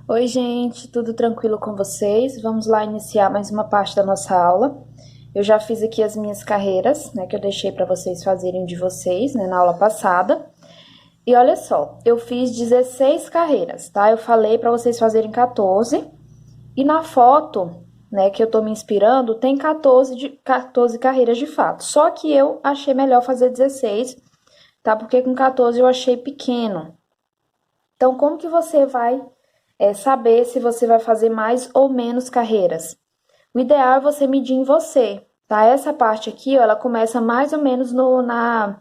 Oi, gente, tudo tranquilo com vocês? Vamos lá iniciar mais uma parte da nossa aula. Eu já fiz aqui as minhas carreiras, né, que eu deixei para vocês fazerem de vocês, né, na aula passada. E olha só, eu fiz 16 carreiras, tá? Eu falei para vocês fazerem 14. E na foto, né, que eu tô me inspirando, tem 14 carreiras de fato. Só que eu achei melhor fazer 16, tá? Porque com 14 eu achei pequeno. Então, como que você vai saber se você vai fazer mais ou menos carreiras? O ideal é você medir em você, tá? Essa parte aqui, ó, ela começa mais ou menos na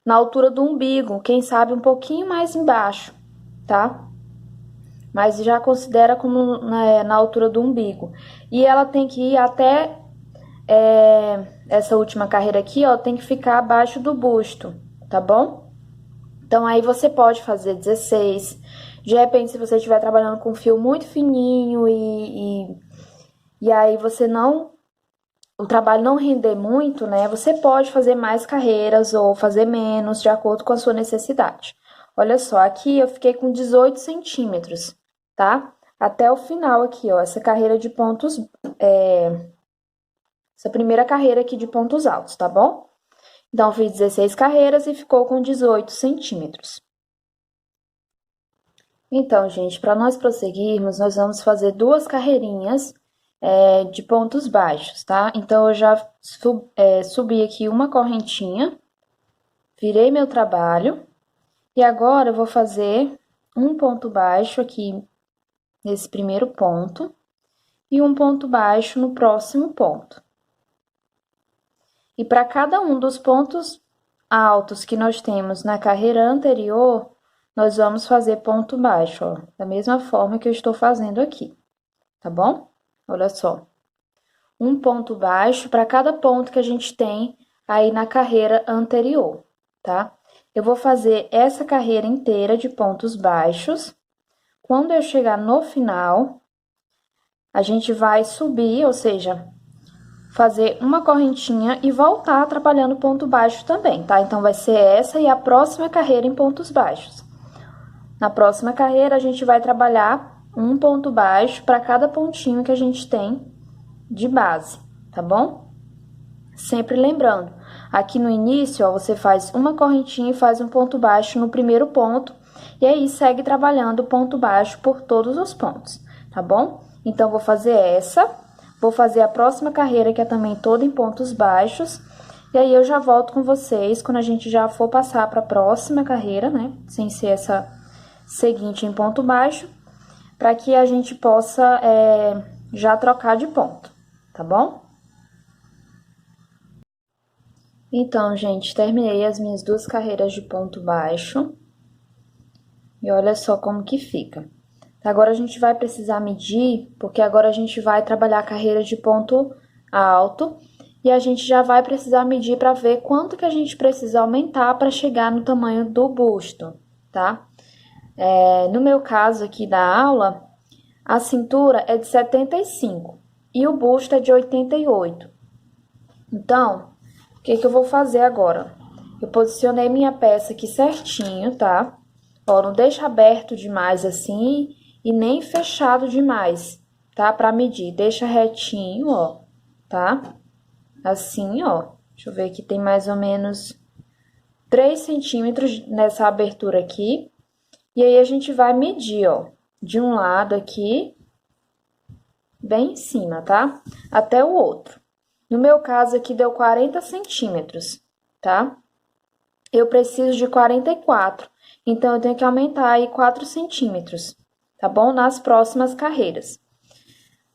altura do umbigo, quem sabe um pouquinho mais embaixo, tá? Mas já considera como na altura do umbigo. E ela tem que ir até essa última carreira aqui, ó, tem que ficar abaixo do busto, tá bom? Então, aí você pode fazer 16. De repente, se você estiver trabalhando com fio muito fininho e aí você não... O trabalho não render muito, né? Você pode fazer mais carreiras ou fazer menos, de acordo com a sua necessidade. Olha só, aqui eu fiquei com 18 centímetros, tá? Até o final aqui, ó, essa carreira de pontos... essa primeira carreira aqui de pontos altos, tá bom? Então, fiz 16 carreiras e ficou com 18 centímetros. Então, gente, para nós prosseguirmos, nós vamos fazer duas carreirinhas de pontos baixos, tá? Então, eu já subi aqui uma correntinha, virei meu trabalho, e agora eu vou fazer um ponto baixo aqui nesse primeiro ponto, e um ponto baixo no próximo ponto. E para cada um dos pontos altos que nós temos na carreira anterior, nós vamos fazer ponto baixo, ó, da mesma forma que eu estou fazendo aqui, tá bom? Olha só. Um ponto baixo para cada ponto que a gente tem aí na carreira anterior, tá? Eu vou fazer essa carreira inteira de pontos baixos. Quando eu chegar no final, a gente vai subir, ou seja, fazer uma correntinha e voltar trabalhando ponto baixo também, tá? Então, vai ser essa e a próxima carreira em pontos baixos. Na próxima carreira, a gente vai trabalhar um ponto baixo para cada pontinho que a gente tem de base, tá bom? Sempre lembrando, aqui no início, ó, você faz uma correntinha e faz um ponto baixo no primeiro ponto, e aí segue trabalhando o ponto baixo por todos os pontos, tá bom? Então, vou fazer essa, vou fazer a próxima carreira, que é também toda em pontos baixos, e aí eu já volto com vocês quando a gente já for passar para a próxima carreira, né? Sem ser essa seguinte em ponto baixo, para que a gente possa já trocar de ponto, tá bom? Então, gente, terminei as minhas duas carreiras de ponto baixo. E olha só como que fica. Agora, a gente vai precisar medir, porque agora a gente vai trabalhar a carreira de ponto alto. E a gente já vai precisar medir para ver quanto que a gente precisa aumentar para chegar no tamanho do busto, tá? No meu caso aqui da aula, a cintura é de 75 e o busto é de 88. Então, o que eu vou fazer agora? Eu posicionei minha peça aqui certinho, tá? Ó, não deixa aberto demais assim e nem fechado demais, tá? Pra medir, deixa retinho, ó, tá? Assim, ó. Deixa eu ver aqui, tem mais ou menos 3 centímetros nessa abertura aqui. E aí, a gente vai medir, ó, de um lado aqui, bem em cima, tá? Até o outro. No meu caso aqui, deu 40 centímetros, tá? Eu preciso de 44, então eu tenho que aumentar aí 4 centímetros, tá bom? Nas próximas carreiras.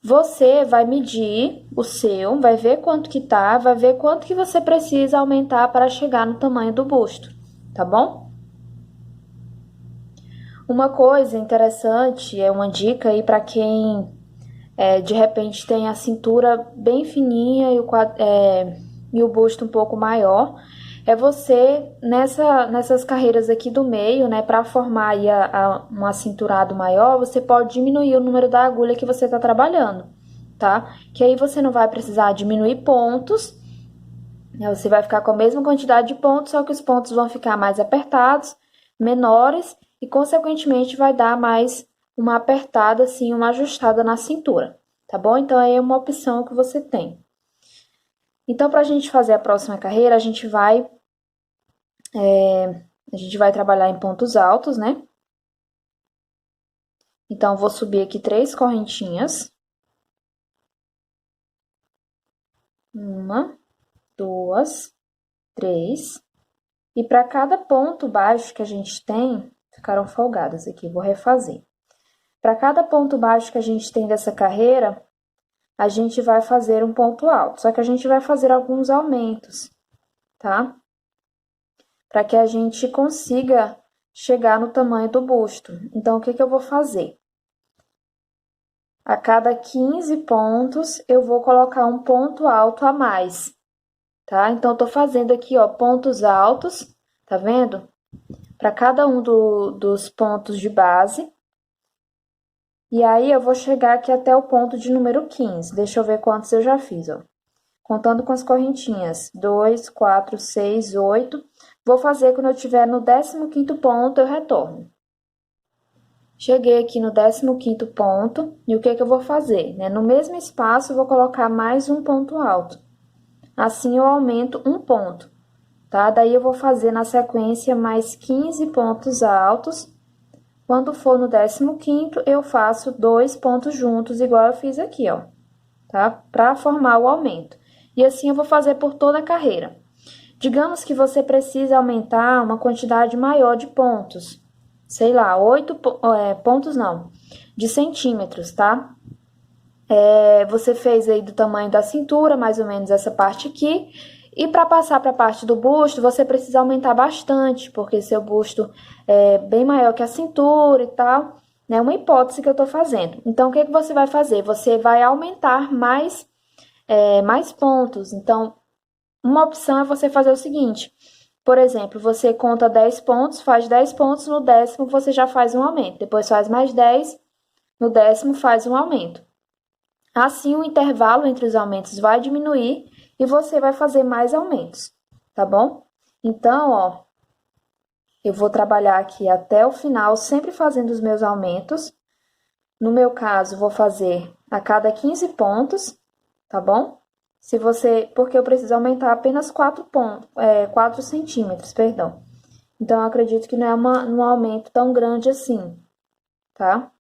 Você vai medir o seu, vai ver quanto que tá, vai ver quanto que você precisa aumentar para chegar no tamanho do busto, tá bom? Uma coisa interessante, uma dica aí para quem de repente tem a cintura bem fininha e o busto um pouco maior, é você, nessas carreiras aqui do meio, né, para formar aí um acinturado maior, você pode diminuir o número da agulha que você tá trabalhando, tá? Que aí você não vai precisar diminuir pontos, né, você vai ficar com a mesma quantidade de pontos, só que os pontos vão ficar mais apertados, menores, e consequentemente vai dar mais uma apertada, assim, uma ajustada na cintura, tá bom? Então, aí é uma opção que você tem. Então, para a gente fazer a próxima carreira, a gente vai trabalhar em pontos altos, né? Então, vou subir aqui 3 correntinhas. Uma, duas, três. E para cada ponto baixo que a gente tem, ficaram folgadas aqui, vou refazer. Para cada ponto baixo que a gente tem dessa carreira, a gente vai fazer um ponto alto. Só que a gente vai fazer alguns aumentos, tá? Para que a gente consiga chegar no tamanho do busto. Então, o que eu vou fazer? A cada 15 pontos, eu vou colocar um ponto alto a mais, tá? Então, eu tô fazendo aqui, ó, pontos altos, tá vendo? Para cada um dos pontos de base. E aí, eu vou chegar aqui até o ponto de número 15. Deixa eu ver quantos eu já fiz, ó. Contando com as correntinhas. 2, 4, 6, 8. Vou fazer quando eu estiver no 15º ponto, eu retorno. Cheguei aqui no 15º ponto, e o que eu vou fazer? No mesmo espaço, eu vou colocar mais um ponto alto. Assim, eu aumento um ponto, tá? Daí, eu vou fazer na sequência mais 15 pontos altos. Quando for no 15º, eu faço 2 pontos juntos, igual eu fiz aqui, ó, tá? Para formar o aumento. E assim, eu vou fazer por toda a carreira. Digamos que você precisa aumentar uma quantidade maior de pontos. Sei lá, 8 pontos não, de centímetros, tá? Você fez aí do tamanho da cintura, mais ou menos essa parte aqui. E para passar para a parte do busto, você precisa aumentar bastante, porque seu busto é bem maior que a cintura e tal. É uma hipótese que eu estou fazendo. Então, o que você vai fazer? Você vai aumentar mais pontos. Então, uma opção é você fazer o seguinte: por exemplo, você conta 10 pontos, faz 10 pontos, no 10º você já faz um aumento. Depois faz mais 10, no 10º faz um aumento. Assim, o intervalo entre os aumentos vai diminuir e você vai fazer mais aumentos, tá bom? Então, ó, eu vou trabalhar aqui até o final, sempre fazendo os meus aumentos. No meu caso, vou fazer a cada 15 pontos, tá bom? Porque eu preciso aumentar apenas 4 centímetros, perdão. Então, eu acredito que não é um aumento tão grande assim, tá?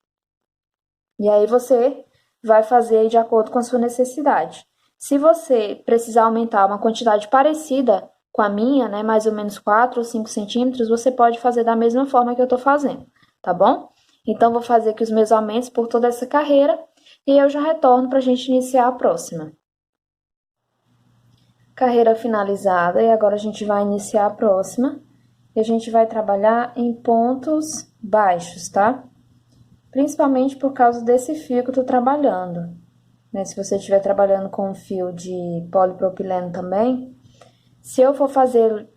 E aí, você vai fazer de acordo com a sua necessidade. Se você precisar aumentar uma quantidade parecida com a minha, né, mais ou menos 4 ou 5 centímetros, você pode fazer da mesma forma que eu tô fazendo, tá bom? Então, vou fazer aqui os meus aumentos por toda essa carreira e eu já retorno para a gente iniciar a próxima. Carreira finalizada, e agora a gente vai iniciar a próxima. E a gente vai trabalhar em pontos baixos, tá? Principalmente por causa desse fio que eu tô trabalhando. Se você estiver trabalhando com um fio de polipropileno também, se eu for fazer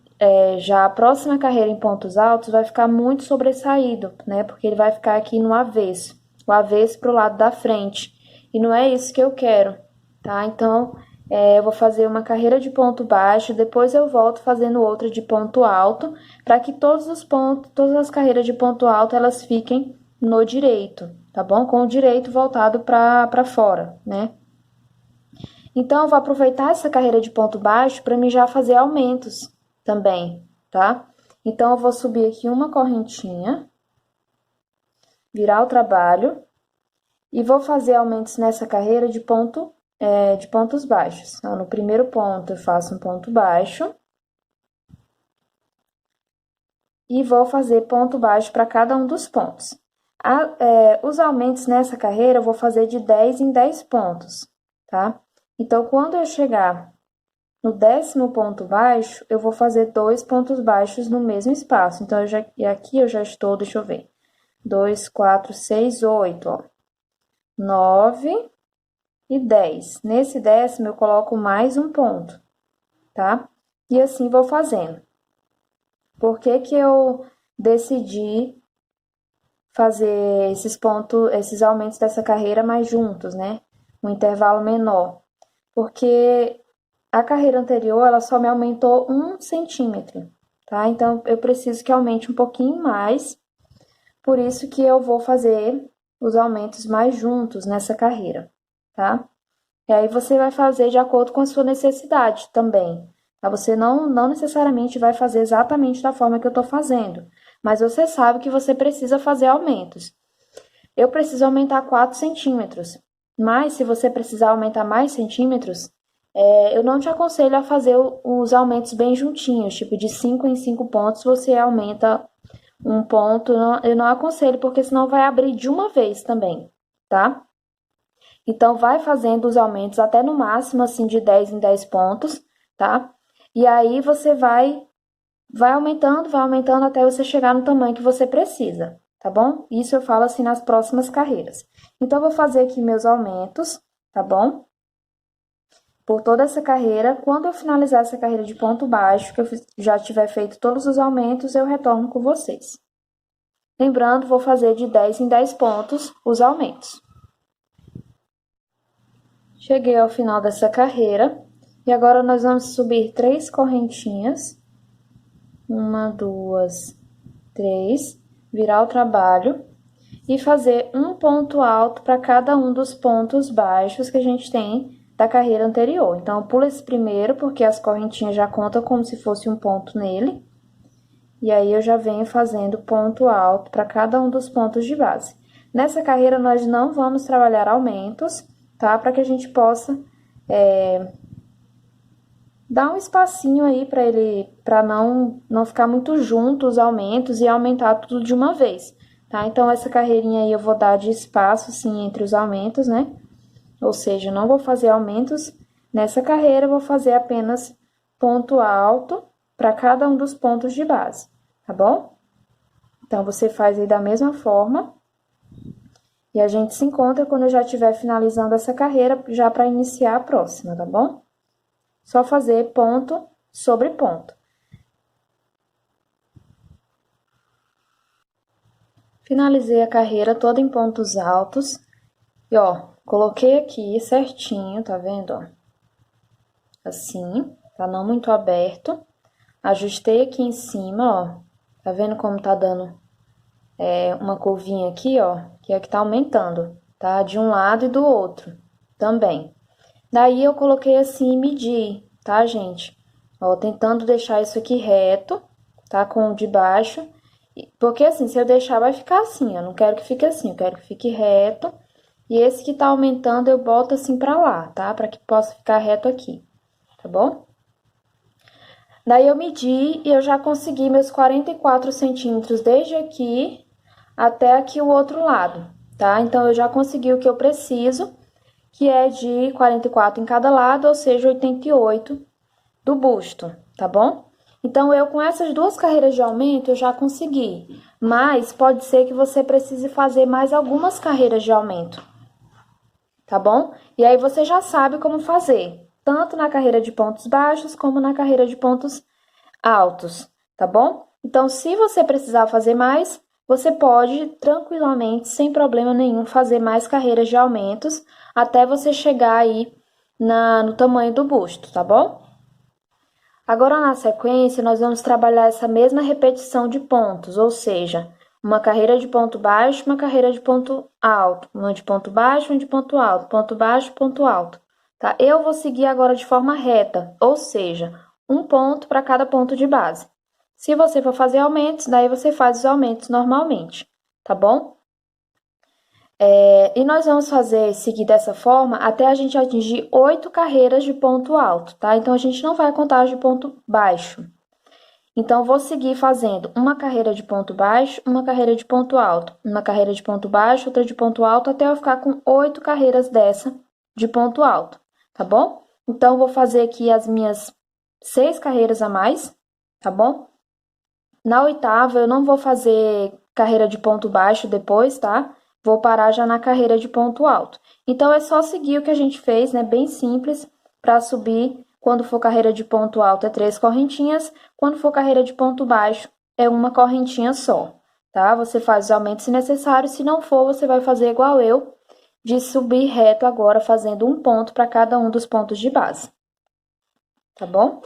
já a próxima carreira em pontos altos, vai ficar muito sobressaído, né? Porque ele vai ficar aqui no avesso, o avesso para o lado da frente. E não é isso que eu quero, tá? Então, eu vou fazer uma carreira de ponto baixo, depois eu volto fazendo outra de ponto alto, para que todas as carreiras de ponto alto, elas fiquem no direito, tá bom? Com o direito voltado para fora, né? Então, eu vou aproveitar essa carreira de ponto baixo para mim já fazer aumentos também, tá? Então, eu vou subir aqui uma correntinha, virar o trabalho e vou fazer aumentos nessa carreira de pontos baixos. Então, no primeiro ponto, eu faço um ponto baixo e vou fazer ponto baixo para cada um dos pontos. Os aumentos nessa carreira eu vou fazer de 10 em 10 pontos, tá? Então, quando eu chegar no 10º ponto baixo, eu vou fazer 2 pontos baixos no mesmo espaço. Então, aqui eu já estou, deixa eu ver, 2, 4, 6, 8, ó. 9 e 10. Nesse 10º, eu coloco mais um ponto, tá? E assim vou fazendo. Por que que eu decidi fazer esses aumentos dessa carreira mais juntos, né? Um intervalo menor. Porque a carreira anterior, ela só me aumentou 1 centímetro, tá? Então, eu preciso que aumente um pouquinho mais. Por isso que eu vou fazer os aumentos mais juntos nessa carreira, tá? E aí você vai fazer de acordo com a sua necessidade também, tá? Você não necessariamente vai fazer exatamente da forma que eu tô fazendo, mas você sabe que você precisa fazer aumentos. Eu preciso aumentar 4 centímetros, mas se você precisar aumentar mais centímetros, eu não te aconselho a fazer os aumentos bem juntinhos, tipo de 5 em 5 pontos você aumenta um ponto, eu não aconselho, porque senão vai abrir de uma vez também, tá? Então, vai fazendo os aumentos até no máximo, assim, de 10 em 10 pontos, tá? E aí você vai aumentando até você chegar no tamanho que você precisa, tá bom? Isso eu falo assim nas próximas carreiras. Então, eu vou fazer aqui meus aumentos, tá bom? Por toda essa carreira. Quando eu finalizar essa carreira de ponto baixo, que eu já tiver feito todos os aumentos, eu retorno com vocês. Lembrando, vou fazer de 10 em 10 pontos os aumentos. Cheguei ao final dessa carreira e agora nós vamos subir 3 correntinhas. 1, 2, 3, virar o trabalho e fazer um ponto alto para cada um dos pontos baixos que a gente tem da carreira anterior. Então, eu pulo esse primeiro, porque as correntinhas já contam como se fosse um ponto nele. E aí, eu já venho fazendo ponto alto para cada um dos pontos de base. Nessa carreira, nós não vamos trabalhar aumentos, tá? Para que a gente possa dar um espacinho aí para ele, para não ficar muito junto os aumentos e aumentar tudo de uma vez, tá? Então, essa carreirinha aí eu vou dar de espaço, sim, entre os aumentos, né? Ou seja, não vou fazer aumentos nessa carreira, vou fazer apenas ponto alto para cada um dos pontos de base, tá bom? Então, você faz aí da mesma forma. E a gente se encontra quando eu já estiver finalizando essa carreira, já para iniciar a próxima, tá bom? Só fazer ponto sobre ponto. Finalizei a carreira toda em pontos altos. E, ó, coloquei aqui certinho, tá vendo, ó? Assim, tá não muito aberto. Ajustei aqui em cima, ó. Tá vendo como tá dando uma curvinha aqui, ó? Que é que tá aumentando, tá? De um lado e do outro também. Daí, eu coloquei assim e medi, tá, gente? Ó, tentando deixar isso aqui reto, tá? Com o de baixo. Porque assim, se eu deixar, vai ficar assim. Eu não quero que fique assim, eu quero que fique reto. E esse que tá aumentando, eu boto assim pra lá, tá? Pra que possa ficar reto aqui, tá bom? Daí, eu medi e eu já consegui meus 44 centímetros desde aqui até aqui o outro lado, tá? Então, eu já consegui o que eu preciso, que é de 44 em cada lado, ou seja, 88 do busto, tá bom? Então, eu com essas duas carreiras de aumento, eu já consegui. Mas pode ser que você precise fazer mais algumas carreiras de aumento, tá bom? E aí, você já sabe como fazer, tanto na carreira de pontos baixos, como na carreira de pontos altos, tá bom? Então, se você precisar fazer mais, você pode tranquilamente, sem problema nenhum, fazer mais carreiras de aumentos, até você chegar aí no tamanho do busto, tá bom? Agora, na sequência, nós vamos trabalhar essa mesma repetição de pontos, ou seja, uma carreira de ponto baixo, uma carreira de ponto alto, uma de ponto baixo, uma de ponto alto, ponto baixo, ponto alto, tá? Eu vou seguir agora de forma reta, ou seja, um ponto para cada ponto de base. Se você for fazer aumentos, daí você faz os aumentos normalmente, tá bom? E nós vamos seguir dessa forma até a gente atingir 8 carreiras de ponto alto, tá? Então, a gente não vai contar as de ponto baixo. Então, vou seguir fazendo uma carreira de ponto baixo, uma carreira de ponto alto, uma carreira de ponto baixo, outra de ponto alto, até eu ficar com 8 carreiras dessa de ponto alto, tá bom? Então, vou fazer aqui as minhas 6 carreiras a mais, tá bom? Na oitava, eu não vou fazer carreira de ponto baixo depois, tá? Vou parar já na carreira de ponto alto. Então, é só seguir o que a gente fez, né? Bem simples, para subir. Quando for carreira de ponto alto, é 3 correntinhas. Quando for carreira de ponto baixo, é uma correntinha só, tá? Você faz os aumentos se necessário. Se não for, você vai fazer igual eu, de subir reto agora, fazendo um ponto para cada um dos pontos de base. Tá bom?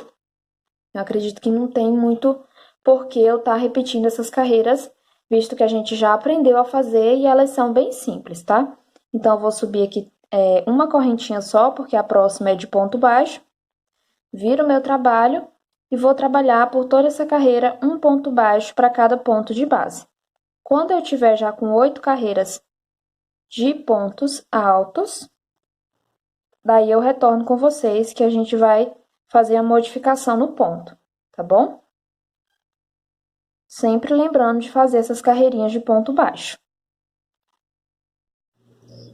Eu acredito que não tem muito por que eu estar repetindo essas carreiras visto que a gente já aprendeu a fazer e elas são bem simples, tá? Então, eu vou subir aqui uma correntinha só, porque a próxima é de ponto baixo. Viro o meu trabalho e vou trabalhar por toda essa carreira um ponto baixo para cada ponto de base. Quando eu tiver já com 8 carreiras de pontos altos, daí eu retorno com vocês que a gente vai fazer a modificação no ponto, tá bom? Sempre lembrando de fazer essas carreirinhas de ponto baixo.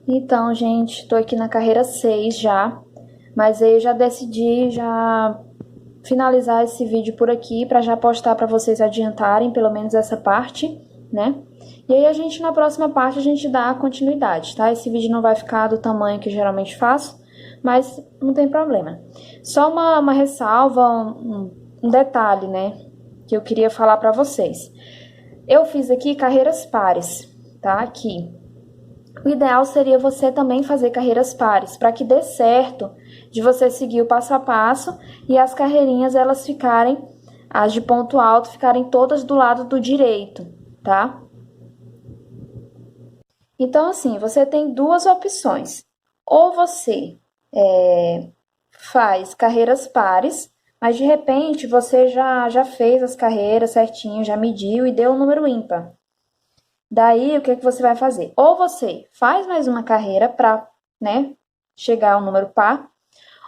Então, gente, tô aqui na carreira 6 já, mas aí eu já decidi já finalizar esse vídeo por aqui para já postar para vocês adiantarem pelo menos essa parte, né? E aí a gente na próxima parte a gente dá continuidade, tá? Esse vídeo não vai ficar do tamanho que eu geralmente faço, mas não tem problema. Só uma ressalva, um detalhe, né? Que eu queria falar para vocês. Eu fiz aqui carreiras pares, tá? Aqui. O ideal seria você também fazer carreiras pares, para que dê certo de você seguir o passo a passo e as carreirinhas elas ficarem, as de ponto alto, ficarem todas do lado do direito, tá? Então, assim, você tem duas opções. Ou você faz carreiras pares, mas de repente você já fez as carreiras certinho, já mediu e deu um número ímpar. Daí, o que você vai fazer? Ou você faz mais uma carreira para, né, chegar ao número par,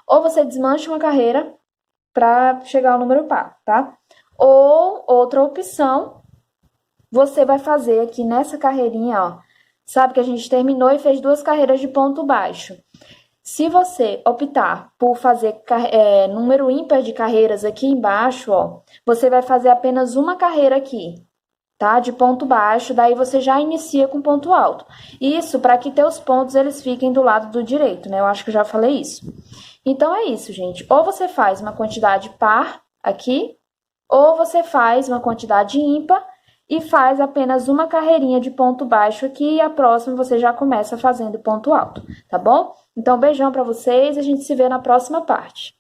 ou você desmancha uma carreira para chegar ao número par, tá? Ou outra opção, você vai fazer aqui nessa carreirinha, ó. Sabe que a gente terminou e fez 2 carreiras de ponto baixo. Se você optar por fazer número ímpar de carreiras aqui embaixo, ó, você vai fazer apenas uma carreira aqui, tá? De ponto baixo, daí você já inicia com ponto alto. Isso para que teus pontos eles fiquem do lado do direito, né? Eu acho que eu já falei isso. Então é isso, gente. Ou você faz uma quantidade par aqui, ou você faz uma quantidade ímpar e faz apenas uma carreirinha de ponto baixo aqui e a próxima você já começa fazendo ponto alto, tá bom? Então, beijão para vocês e a gente se vê na próxima parte.